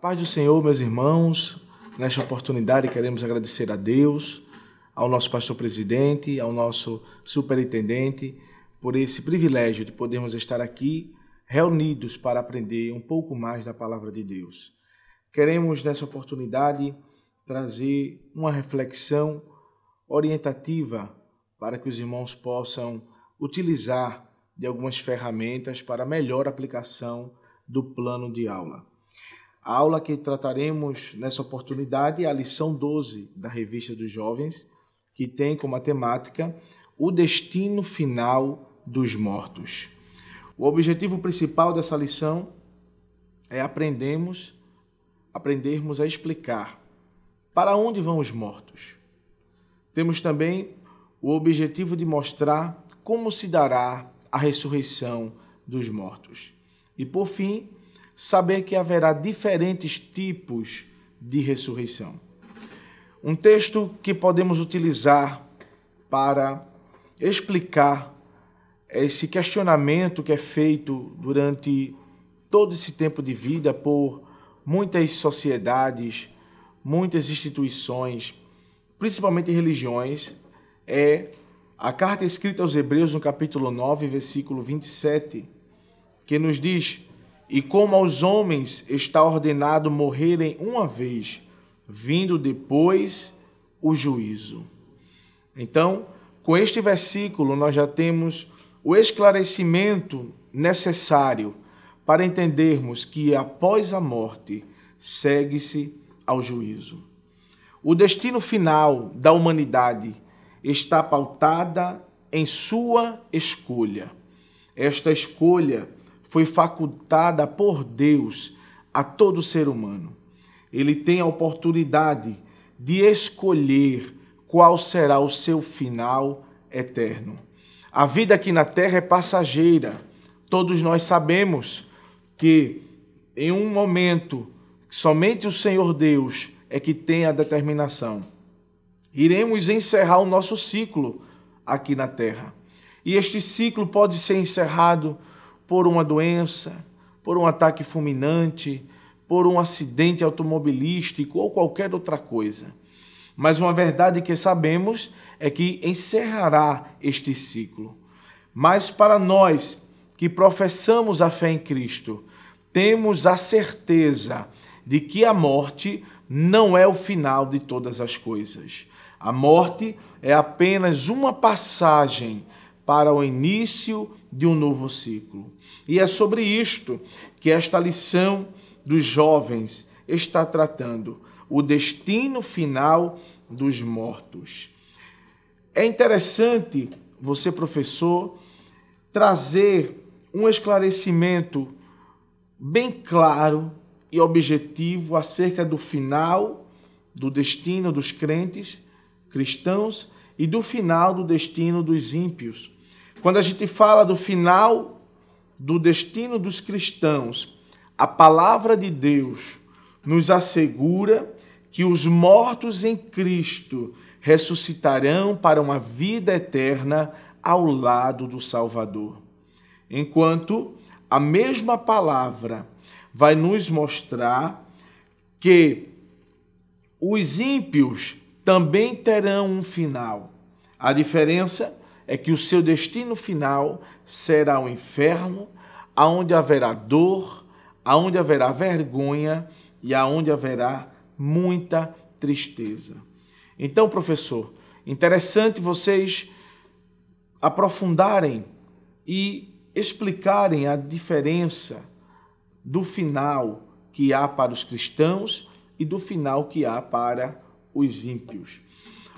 Paz do Senhor, meus irmãos. Nesta oportunidade queremos agradecer a Deus, ao nosso pastor presidente, ao nosso superintendente, por esse privilégio de podermos estar aqui reunidos para aprender um pouco mais da palavra de Deus. Queremos nessa oportunidade trazer uma reflexão orientativa para que os irmãos possam utilizar de algumas ferramentas para melhor aplicação do plano de aula. A aula que trataremos nessa oportunidade é a lição 12 da Revista dos Jovens, que tem como temática o destino final dos mortos. O objetivo principal dessa lição é aprendermos a explicar para onde vão os mortos. Temos também o objetivo de mostrar como se dará a ressurreição dos mortos. E, por fim, saber que haverá diferentes tipos de ressurreição. Um texto que podemos utilizar para explicar esse questionamento que é feito durante todo esse tempo de vida por muitas sociedades, muitas instituições, principalmente religiões, é a carta escrita aos Hebreus, no capítulo 9, versículo 27, que nos diz: e como aos homens está ordenado morrerem uma vez, vindo depois o juízo. Então, com este versículo, nós já temos o esclarecimento necessário para entendermos que após a morte segue-se ao juízo. O destino final da humanidade está pautada em sua escolha. Esta escolha foi facultada por Deus a todo ser humano. Ele tem a oportunidade de escolher qual será o seu final eterno. A vida aqui na terra é passageira. Todos nós sabemos que em um momento somente o Senhor Deus é que tem a determinação. Iremos encerrar o nosso ciclo aqui na terra. E este ciclo pode ser encerrado por uma doença, por um ataque fulminante, por um acidente automobilístico ou qualquer outra coisa. Mas uma verdade que sabemos é que encerrará este ciclo. Mas para nós que professamos a fé em Cristo, temos a certeza de que a morte não é o final de todas as coisas. A morte é apenas uma passagem para o início de um novo ciclo. E é sobre isto que esta lição dos jovens está tratando, o destino final dos mortos. É interessante você, professor, trazer um esclarecimento bem claro e objetivo acerca do final do destino dos cristãos e do final do destino dos ímpios. Quando a gente fala do final do destino dos cristãos, a palavra de Deus nos assegura que os mortos em Cristo ressuscitarão para uma vida eterna ao lado do Salvador. Enquanto a mesma palavra vai nos mostrar que os ímpios também terão um final. A diferença é que o seu destino final será o inferno, aonde haverá dor, aonde haverá vergonha e aonde haverá muita tristeza. Então, professor, interessante vocês aprofundarem e explicarem a diferença do final que há para os cristãos e do final que há para os ímpios.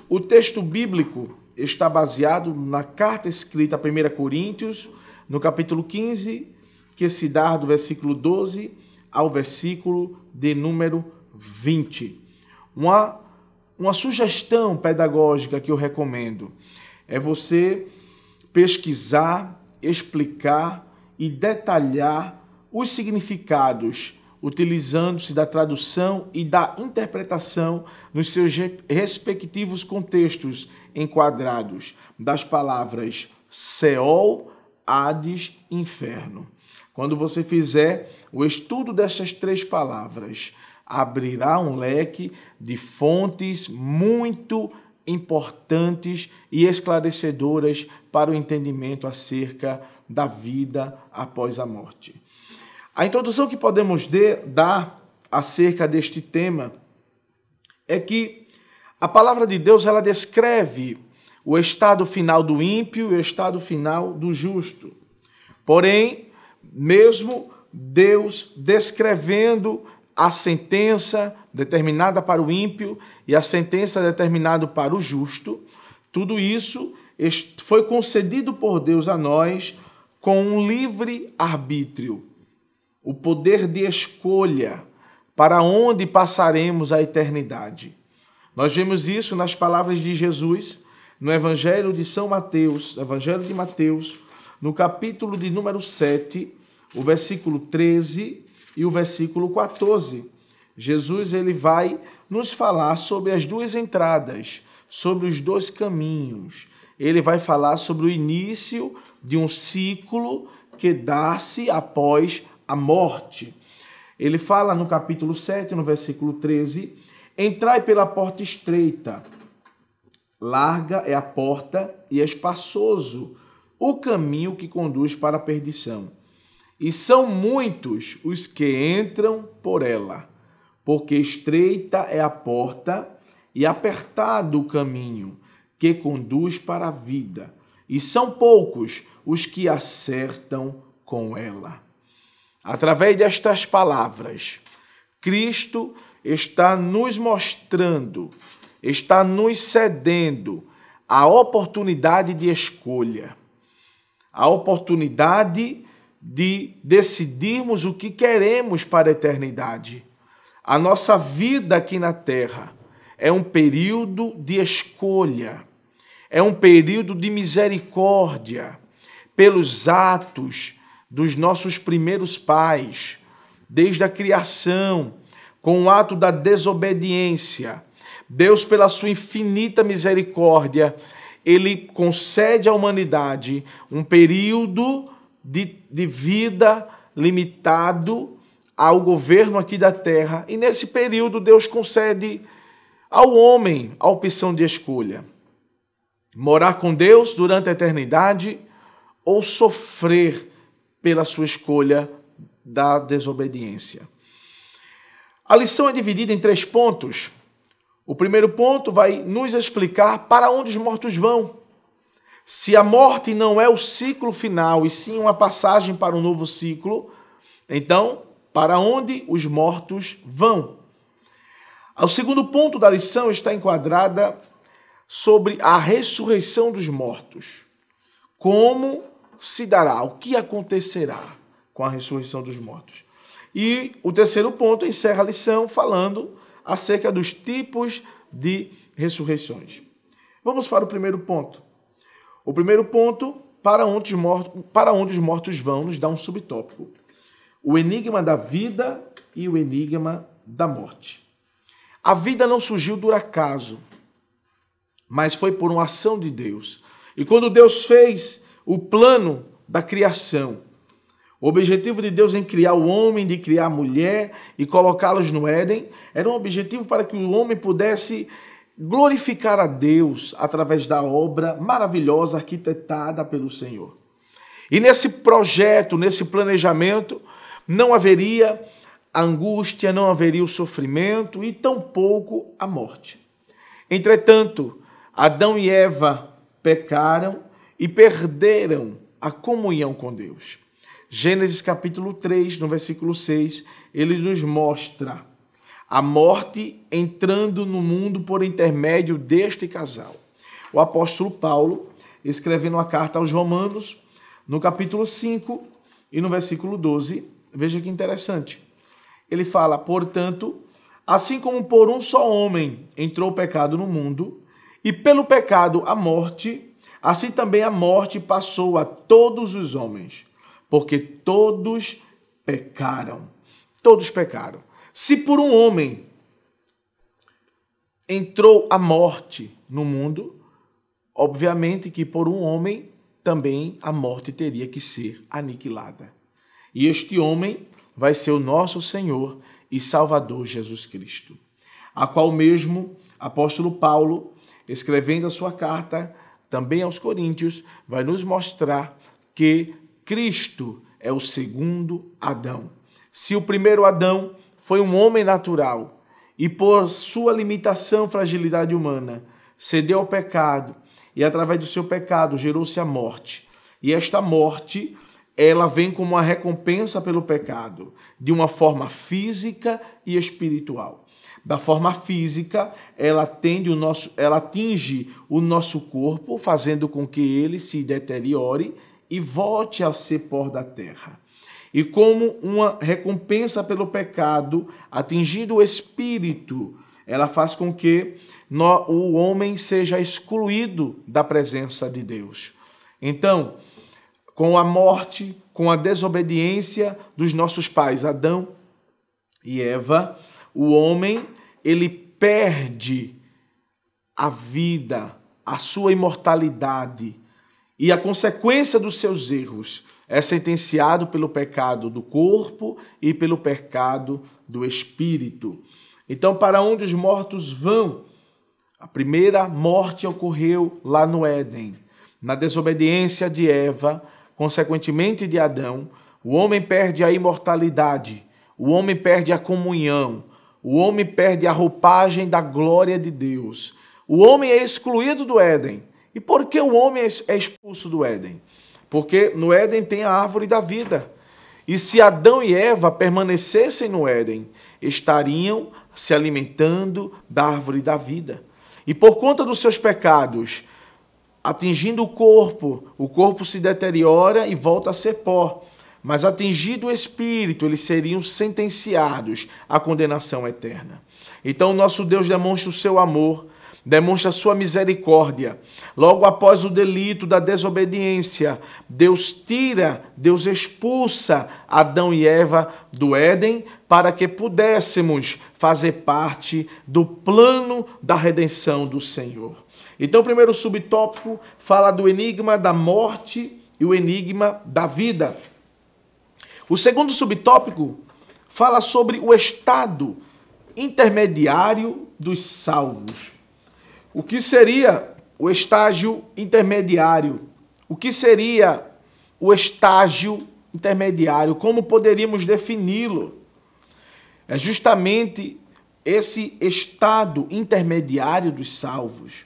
O texto bíblico está baseado na carta escrita a 1 Coríntios, no capítulo 15, que se dá do versículo 12 ao versículo de número 20. Uma sugestão pedagógica que eu recomendo é você pesquisar, explicar e detalhar os significados, utilizando-se da tradução e da interpretação nos seus respectivos contextos enquadrados das palavras Seol, Hades, Inferno. Quando você fizer o estudo dessas três palavras, abrirá um leque de fontes muito importantes e esclarecedoras para o entendimento acerca da vida após a morte. A introdução que podemos dar acerca deste tema é que a palavra de Deus ela descreve o estado final do ímpio e o estado final do justo. Porém, mesmo Deus descrevendo a sentença determinada para o ímpio e a sentença determinada para o justo, tudo isso foi concedido por Deus a nós com um livre arbítrio, o poder de escolha para onde passaremos a eternidade. Nós vemos isso nas palavras de Jesus no Evangelho de São Mateus, Evangelho de Mateus, no capítulo de número 7, o versículo 13 e o versículo 14. Jesus ele vai nos falar sobre as duas entradas, sobre os dois caminhos. Ele vai falar sobre o início de um ciclo que dá-se após a morte. Ele fala no capítulo 7, no versículo 13, entrai pela porta estreita, larga é a porta e espaçoso o caminho que conduz para a perdição. E são muitos os que entram por ela, porque estreita é a porta e apertado o caminho que conduz para a vida, e são poucos os que acertam com ela. Através destas palavras, Cristo está nos mostrando, está nos cedendo a oportunidade de escolha, a oportunidade de decidirmos o que queremos para a eternidade. A nossa vida aqui na Terra é um período de escolha, é um período de misericórdia pelos atos dos nossos primeiros pais, desde a criação, com o ato da desobediência. Deus, pela sua infinita misericórdia, ele concede à humanidade um período de vida limitado ao governo aqui da terra. E nesse período Deus concede ao homem a opção de escolha: morar com Deus durante a eternidade ou sofrer pela sua escolha da desobediência. A lição é dividida em 3 pontos. O primeiro ponto vai nos explicar para onde os mortos vão. Se a morte não é o ciclo final, e sim uma passagem para um novo ciclo, então, para onde os mortos vão? O segundo ponto da lição está enquadrada sobre a ressurreição dos mortos. Como se dará? O que acontecerá com a ressurreição dos mortos? E o terceiro ponto encerra a lição falando acerca dos tipos de ressurreições. Vamos para o primeiro ponto. O primeiro ponto, para onde os mortos vão, nos dá um subtópico: o enigma da vida e o enigma da morte. A vida não surgiu do acaso, mas foi por uma ação de Deus. E quando Deus fez o plano da criação, o objetivo de Deus em criar o homem, de criar a mulher e colocá-los no Éden, era um objetivo para que o homem pudesse glorificar a Deus através da obra maravilhosa arquitetada pelo Senhor. E nesse projeto, nesse planejamento, não haveria angústia, não haveria o sofrimento e tampouco a morte. Entretanto, Adão e Eva pecaram e perderam a comunhão com Deus. Gênesis capítulo 3, no versículo 6, ele nos mostra a morte entrando no mundo por intermédio deste casal. O apóstolo Paulo, escrevendo a carta aos Romanos, no capítulo 5 e no versículo 12, veja que interessante. Ele fala: portanto, assim como por um só homem entrou o pecado no mundo, e pelo pecado a morte, assim também a morte passou a todos os homens, porque todos pecaram. Todos pecaram. Se por um homem entrou a morte no mundo, obviamente que por um homem também a morte teria que ser aniquilada. E este homem vai ser o nosso Senhor e Salvador Jesus Cristo, a qual mesmo apóstolo Paulo, escrevendo a sua carta também aos Coríntios, vai nos mostrar que Cristo é o segundo Adão. Se o primeiro Adão foi um homem natural e por sua limitação, fragilidade humana, cedeu ao pecado e através do seu pecado gerou-se a morte. E esta morte, ela vem como uma recompensa pelo pecado, de uma forma física e espiritual. Da forma física, ela atinge o nosso corpo, fazendo com que ele se deteriore e volte a ser pó da terra. E como uma recompensa pelo pecado, atingindo o espírito, ela faz com que o homem seja excluído da presença de Deus. Então, com a morte, com a desobediência dos nossos pais, Adão e Eva, o homem, ele perde a vida, a sua imortalidade, e a consequência dos seus erros é sentenciado pelo pecado do corpo e pelo pecado do espírito. Então, para onde os mortos vão? A primeira morte ocorreu lá no Éden. Na desobediência de Eva, consequentemente de Adão, o homem perde a imortalidade, o homem perde a comunhão, o homem perde a roupagem da glória de Deus. O homem é excluído do Éden. E por que o homem é expulso do Éden? Porque no Éden tem a árvore da vida. E se Adão e Eva permanecessem no Éden, estariam se alimentando da árvore da vida. E por conta dos seus pecados, atingindo o corpo se deteriora e volta a ser pó. Mas atingido o espírito, eles seriam sentenciados à condenação eterna. Então, nosso Deus demonstra o seu amor, demonstra a sua misericórdia. Logo após o delito da desobediência, Deus expulsa Adão e Eva do Éden para que pudéssemos fazer parte do plano da redenção do Senhor. Então, o primeiro subtópico fala do enigma da morte e o enigma da vida. O segundo subtópico fala sobre o estado intermediário dos salvos. O que seria o estágio intermediário? O que seria o estágio intermediário? Como poderíamos defini-lo? É justamente esse estado intermediário dos salvos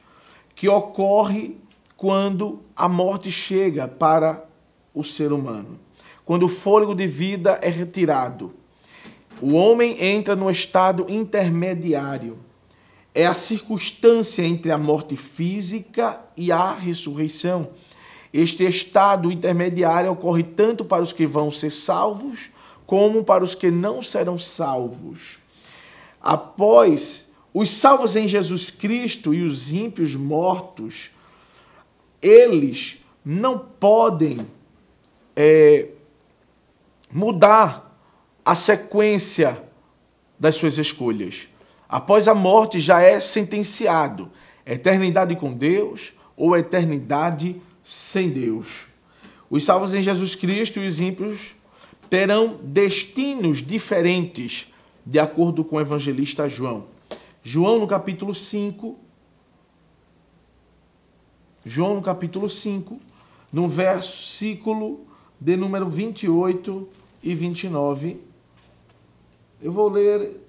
que ocorre quando a morte chega para o ser humano. Quando o fôlego de vida é retirado. O homem entra no estado intermediário. É a circunstância entre a morte física e a ressurreição. Este estado intermediário ocorre tanto para os que vão ser salvos, como para os que não serão salvos. Após os salvos em Jesus Cristo e os ímpios mortos, eles não podem mudar a sequência das suas escolhas. Após a morte já é sentenciado. Eternidade com Deus ou eternidade sem Deus. Os salvos em Jesus Cristo e os ímpios terão destinos diferentes, de acordo com o evangelista João. João no capítulo 5, no versículo de número 28 e 29, eu vou ler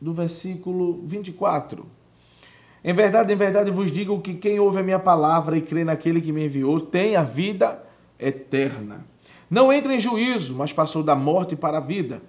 do versículo 24. Em verdade vos digo que quem ouve a minha palavra e crê naquele que me enviou tem a vida eterna. Não entra em juízo, mas passou da morte para a vida.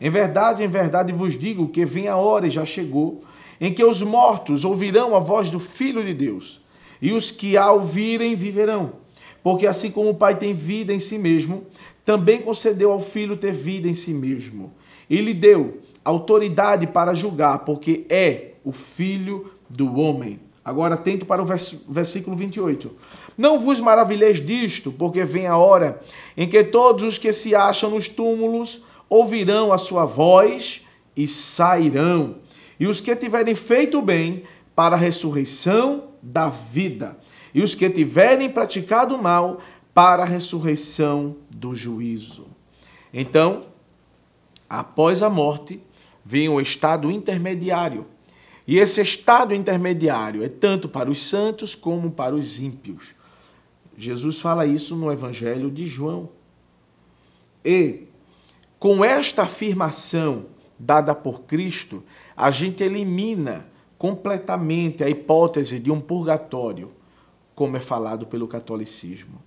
Em verdade vos digo que vem a hora e já chegou, em que os mortos ouvirão a voz do Filho de Deus, e os que a ouvirem viverão. Porque assim como o Pai tem vida em si mesmo, também concedeu ao Filho ter vida em si mesmo. E lhe deu autoridade para julgar, porque é o Filho do homem. Agora atento para o versículo 28. Não vos maravilheis disto, porque vem a hora em que todos os que se acham nos túmulos ouvirão a sua voz e sairão. E os que tiverem feito bem para a ressurreição da vida. E os que tiverem praticado mal para a ressurreição do juízo. Então, após a morte, vem o estado intermediário. E esse estado intermediário é tanto para os santos como para os ímpios. Jesus fala isso no Evangelho de João. E, com esta afirmação dada por Cristo, a gente elimina completamente a hipótese de um purgatório, como é falado pelo catolicismo.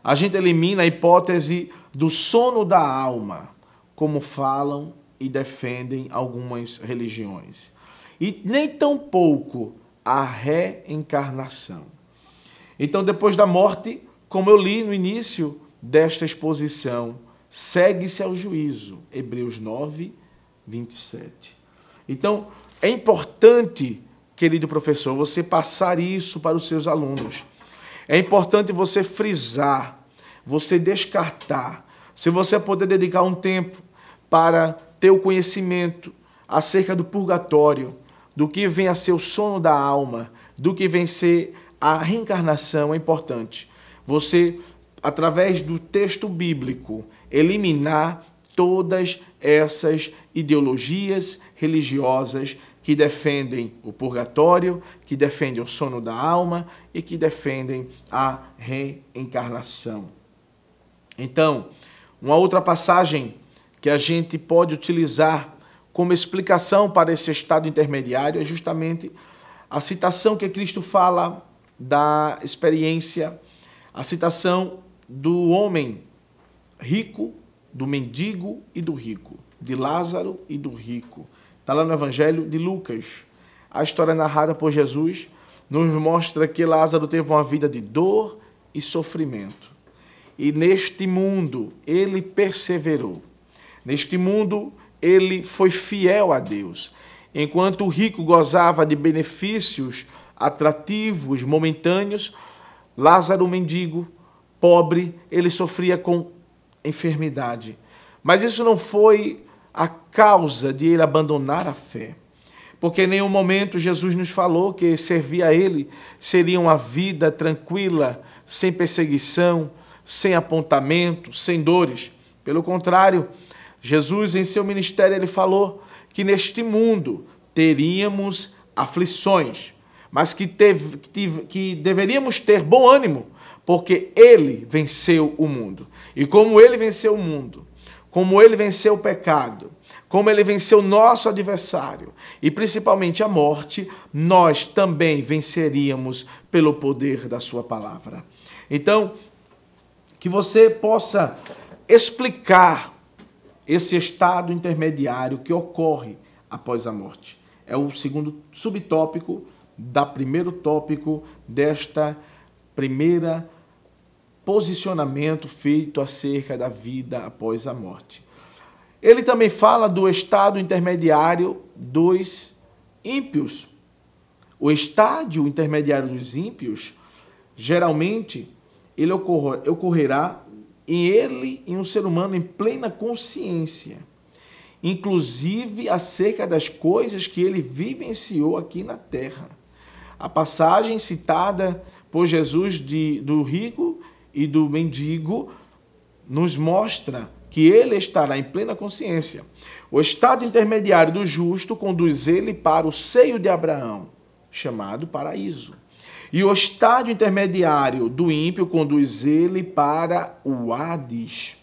A gente elimina a hipótese do sono da alma, como falam e defendem algumas religiões. E nem tampouco a reencarnação. Então, depois da morte, como eu li no início desta exposição, segue-se ao juízo. Hebreus 9, 27. Então, é importante, querido professor, você passar isso para os seus alunos. É importante você frisar, você descartar. Se você puder dedicar um tempo para ter o conhecimento acerca do purgatório, do que vem a ser o sono da alma, do que vem a ser a reencarnação, é importante. Você, através do texto bíblico, eliminar todas essas ideologias religiosas que defendem o purgatório, que defendem o sono da alma e que defendem a reencarnação. Então, uma outra passagem que a gente pode utilizar como explicação para esse estado intermediário é justamente a citação que Cristo fala da experiência, a citação do homem rico, do mendigo e do rico, de Lázaro e do rico. Está lá no Evangelho de Lucas. A história narrada por Jesus nos mostra que Lázaro teve uma vida de dor e sofrimento. E neste mundo ele perseverou. Neste mundo ele foi fiel a Deus. Enquanto o rico gozava de benefícios atrativos, momentâneos, Lázaro, mendigo, pobre, ele sofria com enfermidade. Mas isso não foi a causa de ele abandonar a fé. Porque em nenhum momento Jesus nos falou que servir a ele seria uma vida tranquila, sem perseguição, sem apontamento, sem dores. Pelo contrário, Jesus, em seu ministério, ele falou que neste mundo teríamos aflições, mas que deveríamos ter bom ânimo, porque ele venceu o mundo. E como ele venceu o mundo, como ele venceu o pecado, como ele venceu o nosso adversário, e principalmente a morte, nós também venceríamos pelo poder da sua palavra. Então, que você possa explicar esse estado intermediário que ocorre após a morte. É o segundo subtópico da primeiro tópico desta primeira posicionamento feito acerca da vida após a morte. Ele também fala do estado intermediário dos ímpios. O estádio intermediário dos ímpios, geralmente, ele ocorrerá em um ser humano em plena consciência, inclusive acerca das coisas que ele vivenciou aqui na terra. A passagem citada por Jesus do rico e do mendigo nos mostra que ele estará em plena consciência. O estado intermediário do justo conduz ele para o seio de Abraão, chamado paraíso. E o estádio intermediário do ímpio conduz ele para o Hades.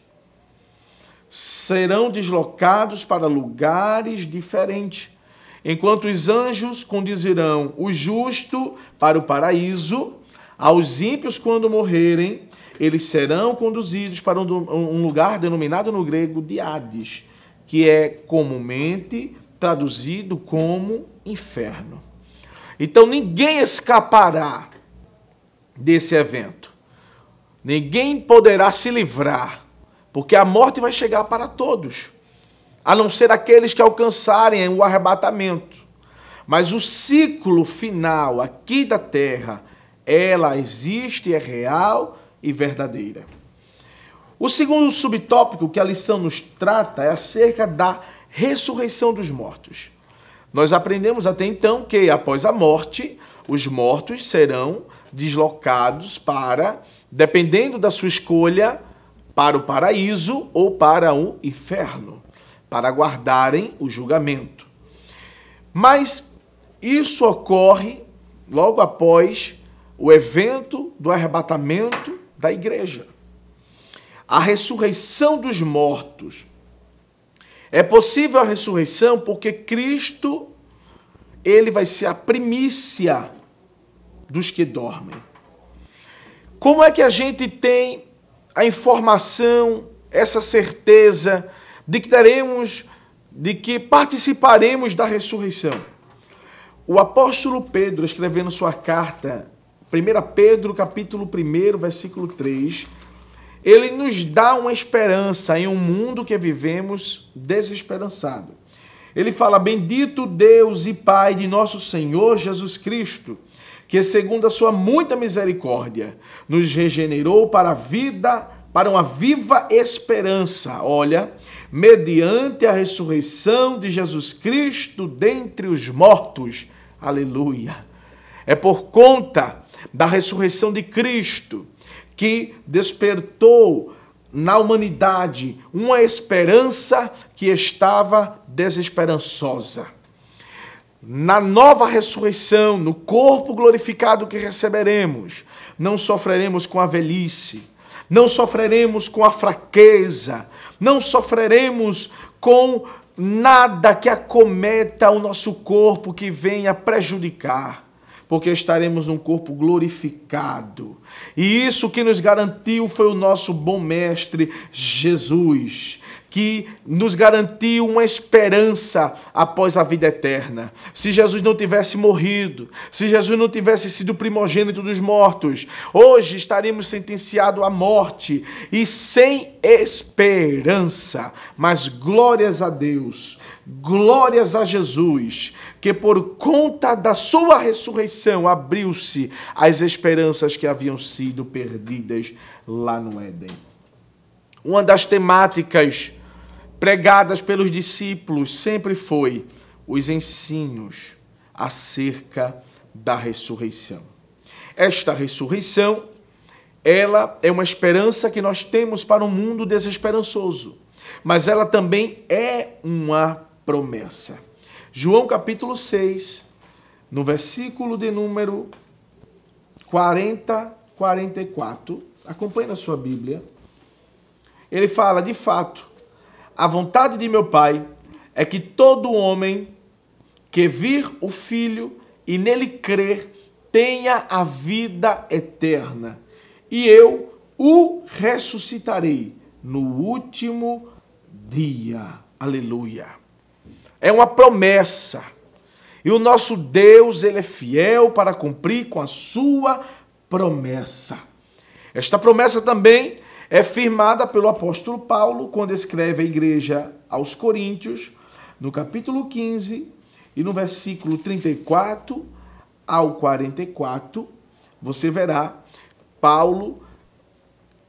Serão deslocados para lugares diferentes, enquanto os anjos conduzirão o justo para o paraíso. Aos ímpios, quando morrerem, eles serão conduzidos para um lugar denominado no grego de Hades, que é comumente traduzido como inferno. Então ninguém escapará desse evento. Ninguém poderá se livrar, porque a morte vai chegar para todos, a não ser aqueles que alcançarem o arrebatamento. Mas o ciclo final aqui da terra, ela existe, é real e verdadeira. O segundo subtópico que a lição nos trata é acerca da ressurreição dos mortos. Nós aprendemos até então que, após a morte, os mortos serão deslocados para, dependendo da sua escolha, para o paraíso ou para o inferno. para aguardarem o julgamento. Mas isso ocorre logo após o evento do arrebatamento da igreja. A ressurreição dos mortos. É possível a ressurreição porque Cristo, ele vai ser a primícia dos que dormem. Como é que a gente tem a informação, essa certeza de que participaremos da ressurreição? O apóstolo Pedro, escrevendo sua carta, 1 Pedro, capítulo 1, versículo 3, ele nos dá uma esperança em um mundo que vivemos desesperançado. Ele fala: bendito Deus e Pai de nosso Senhor Jesus Cristo, que segundo a sua muita misericórdia, nos regenerou para a vida, para uma viva esperança, olha, mediante a ressurreição de Jesus Cristo dentre os mortos. Aleluia! É por conta da ressurreição de Cristo que despertou na humanidade uma esperança que estava desesperançosa. Na nova ressurreição, no corpo glorificado que receberemos, não sofreremos com a velhice, não sofreremos com a fraqueza, não sofreremos com nada que acometa o nosso corpo que venha prejudicar, porque estaremos num corpo glorificado. E isso que nos garantiu foi o nosso bom mestre Jesus, que nos garantiu uma esperança após a vida eterna. Se Jesus não tivesse morrido, se Jesus não tivesse sido primogênito dos mortos, hoje estaríamos sentenciados à morte e sem esperança. Mas glórias a Deus, glórias a Jesus, que por conta da sua ressurreição abriu-se as esperanças que haviam sido perdidas lá no Éden. Uma das temáticas pregadas pelos discípulos sempre foi os ensinos acerca da ressurreição. Esta ressurreição, ela é uma esperança que nós temos para um mundo desesperançoso, mas ela também é uma promessa. João capítulo 6, no versículo de número 44, acompanhe na sua Bíblia, ele fala: de fato, a vontade de meu Pai é que todo homem que vir o Filho e nele crer tenha a vida eterna, e eu o ressuscitarei no último dia. Aleluia! É uma promessa. E o nosso Deus, ele é fiel para cumprir com a sua promessa. Esta promessa também é firmada pelo apóstolo Paulo quando escreve à igreja aos Coríntios, no capítulo 15 e no versículo 34 ao 44, você verá Paulo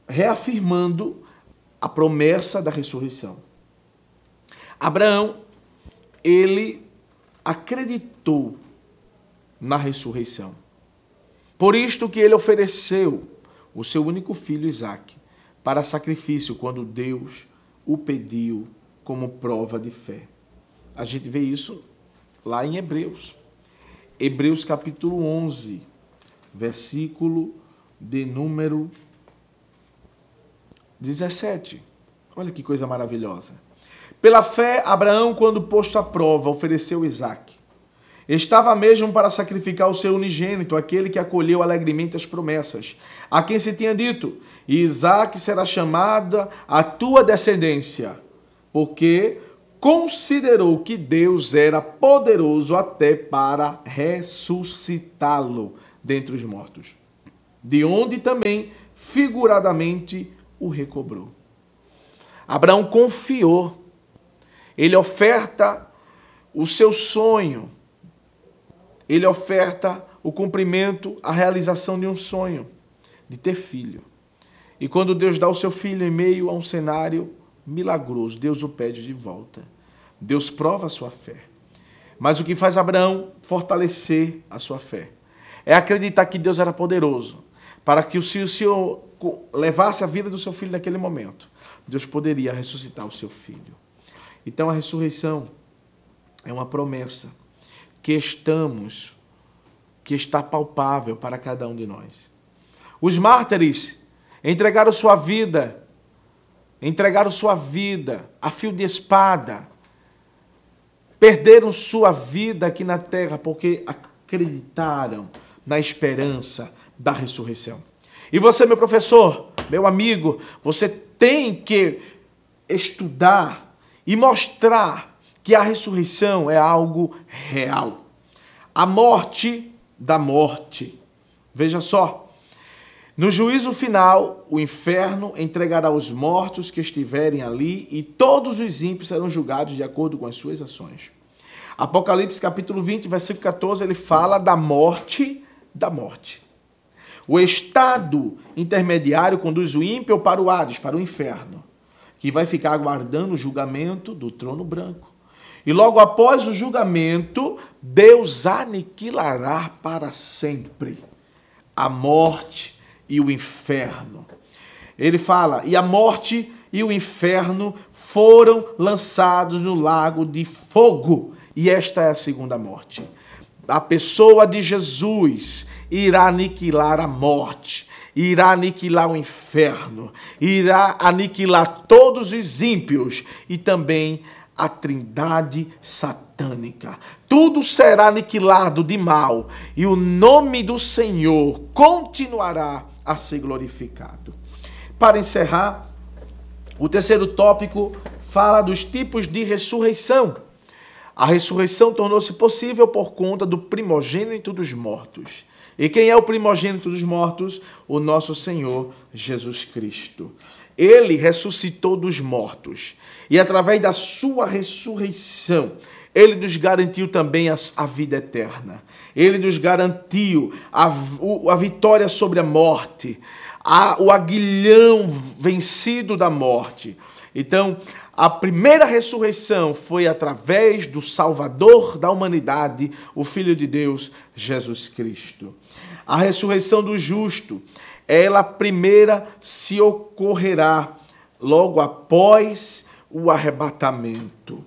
reafirmando a promessa da ressurreição. Abraão, ele acreditou na ressurreição. Por isto que ele ofereceu o seu único filho, Isaque, para sacrifício quando Deus o pediu como prova de fé. A gente vê isso lá em Hebreus. Hebreus capítulo 11, versículo de número 17. Olha que coisa maravilhosa. Pela fé, Abraão, quando posto à prova, ofereceu Isaque. Estava mesmo para sacrificar o seu unigênito, aquele que acolheu alegremente as promessas, a quem se tinha dito: Isaque será chamada a tua descendência, porque considerou que Deus era poderoso até para ressuscitá-lo dentre os mortos, de onde também figuradamente o recobrou. Abraão confiou, ele oferta o seu sonho, ele oferta o cumprimento, a realização de um sonho, de ter filho. E quando Deus dá o seu filho em meio a um cenário milagroso, Deus o pede de volta. Deus prova a sua fé. Mas o que faz Abraão fortalecer a sua fé é acreditar que Deus era poderoso, para que se o Senhor levasse a vida do seu filho naquele momento, Deus poderia ressuscitar o seu filho. Então a ressurreição é uma promessa que está palpável para cada um de nós. Os mártires entregaram sua vida a fio de espada, perderam sua vida aqui na terra porque acreditaram na esperança da ressurreição. E você, meu professor, meu amigo, você tem que estudar e mostrar que a ressurreição é algo real. A morte da morte. Veja só, no juízo final, o inferno entregará os mortos que estiverem ali e todos os ímpios serão julgados de acordo com as suas ações. Apocalipse capítulo 20, versículo 14, ele fala da morte da morte. O estado intermediário conduz o ímpio para o Hades, para o inferno, que vai ficar aguardando o julgamento do trono branco. E logo após o julgamento, Deus aniquilará para sempre a morte e o inferno. Ele fala, e a morte e o inferno foram lançados no lago de fogo. E esta é a segunda morte. A pessoa de Jesus irá aniquilar a morte, irá aniquilar o inferno, irá aniquilar todos os ímpios e também a trindade satânica. Tudo será aniquilado de mal e o nome do Senhor continuará a ser glorificado. Para encerrar, o terceiro tópico fala dos tipos de ressurreição. A ressurreição tornou-se possível por conta do primogênito dos mortos. E quem é o primogênito dos mortos? O nosso Senhor Jesus Cristo. Ele ressuscitou dos mortos. E através da sua ressurreição, ele nos garantiu também a vida eterna. Ele nos garantiu a vitória sobre a morte, o aguilhão vencido da morte. Então, a primeira ressurreição foi através do Salvador da humanidade, o Filho de Deus, Jesus Cristo. A ressurreição do justo, ela primeira se ocorrerá logo após o arrebatamento.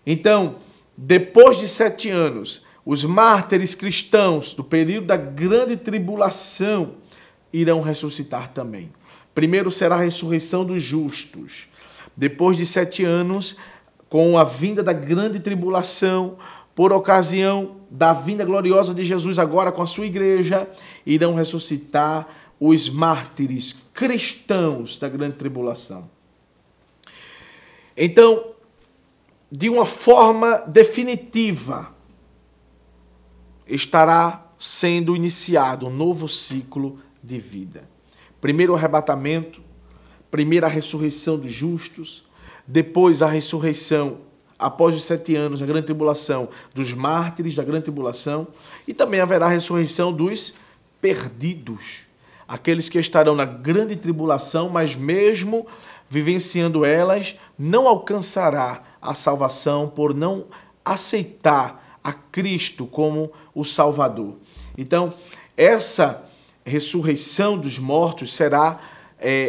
Então, depois de 7 anos, os mártires cristãos do período da grande tribulação irão ressuscitar também. Primeiro será a ressurreição dos justos. Depois de 7 anos, com a vinda da grande tribulação, por ocasião da vinda gloriosa de Jesus agora com a sua igreja, irão ressuscitar os mártires cristãos da grande tribulação. Então, de uma forma definitiva, estará sendo iniciado um novo ciclo de vida. Primeiro o arrebatamento, primeiro a ressurreição dos justos, depois a ressurreição, após os 7 anos, a grande tribulação dos mártires da grande tribulação, e também haverá a ressurreição dos perdidos, aqueles que estarão na grande tribulação, mas mesmo vivenciando elas, não alcançará a salvação por não aceitar a Cristo como o Salvador. Então, essa ressurreição dos mortos será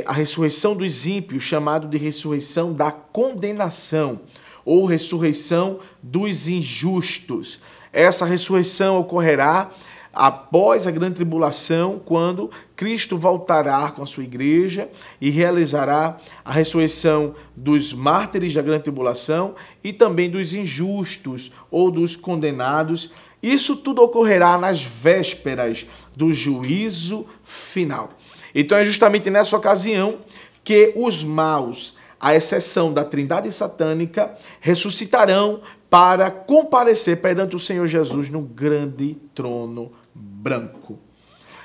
a ressurreição dos ímpios, chamado de ressurreição da condenação, ou ressurreição dos injustos. Essa ressurreição ocorrerá após a grande tribulação, quando Cristo voltará com a sua igreja e realizará a ressurreição dos mártires da grande tribulação e também dos injustos ou dos condenados. Isso tudo ocorrerá nas vésperas do juízo final. Então é justamente nessa ocasião que os maus, à exceção da trindade satânica, ressuscitarão para comparecer perante o Senhor Jesus no grande trono branco.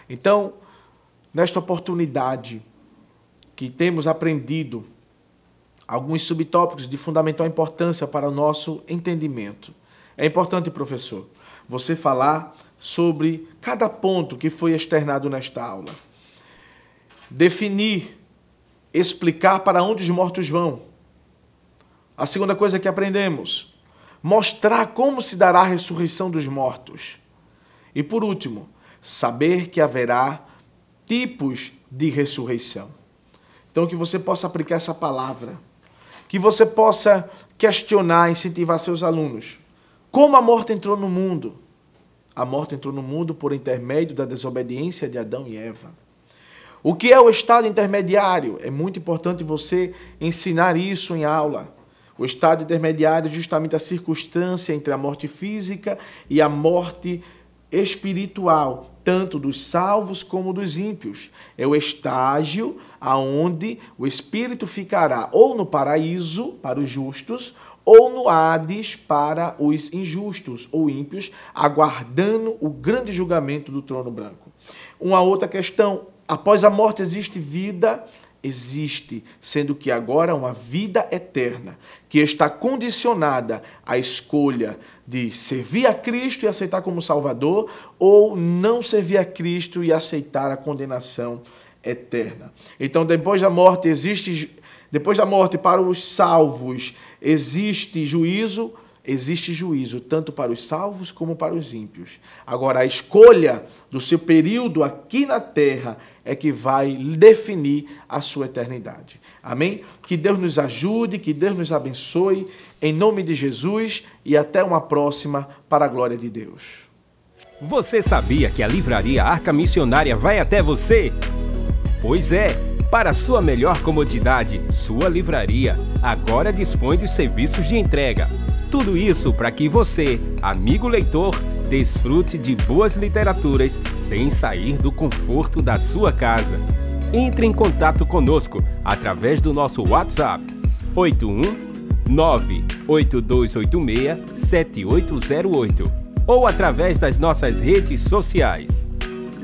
Então, nesta oportunidade que temos aprendido alguns subtópicos de fundamental importância para o nosso entendimento. É importante, professor, você falar sobre cada ponto que foi externado nesta aula. Definir, explicar para onde os mortos vão. A segunda coisa que aprendemos, mostrar como se dará a ressurreição dos mortos. E por último, saber que haverá tipos de ressurreição. Então, que você possa aplicar essa palavra, que você possa questionar, incentivar seus alunos. Como a morte entrou no mundo? A morte entrou no mundo por intermédio da desobediência de Adão e Eva. O que é o estado intermediário? É muito importante você ensinar isso em aula. O estado intermediário é justamente a circunstância entre a morte física e a morte espiritual, tanto dos salvos como dos ímpios. É o estágio aonde o espírito ficará ou no paraíso para os justos, ou no Hades para os injustos ou ímpios, aguardando o grande julgamento do trono branco. Uma outra questão: após a morte existe vida? Existe, sendo que agora uma vida eterna, que está condicionada à escolha de servir a Cristo e aceitar como Salvador, ou não servir a Cristo e aceitar a condenação eterna. Então, depois da morte para os salvos existe juízo tanto para os salvos como para os ímpios. Agora, a escolha do seu período aqui na terra é que vai definir a sua eternidade. Amém? Que Deus nos ajude, que Deus nos abençoe, em nome de Jesus, e até uma próxima, para a glória de Deus. Você sabia que a Livraria Arca Missionária vai até você? Pois é, para sua melhor comodidade, sua livraria agora dispõe dos serviços de entrega. Tudo isso para que você, amigo leitor, desfrute de boas literaturas sem sair do conforto da sua casa. Entre em contato conosco através do nosso WhatsApp 81982867808 ou através das nossas redes sociais.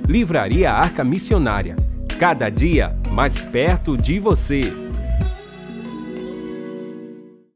Livraria Arca Missionária, cada dia mais perto de você.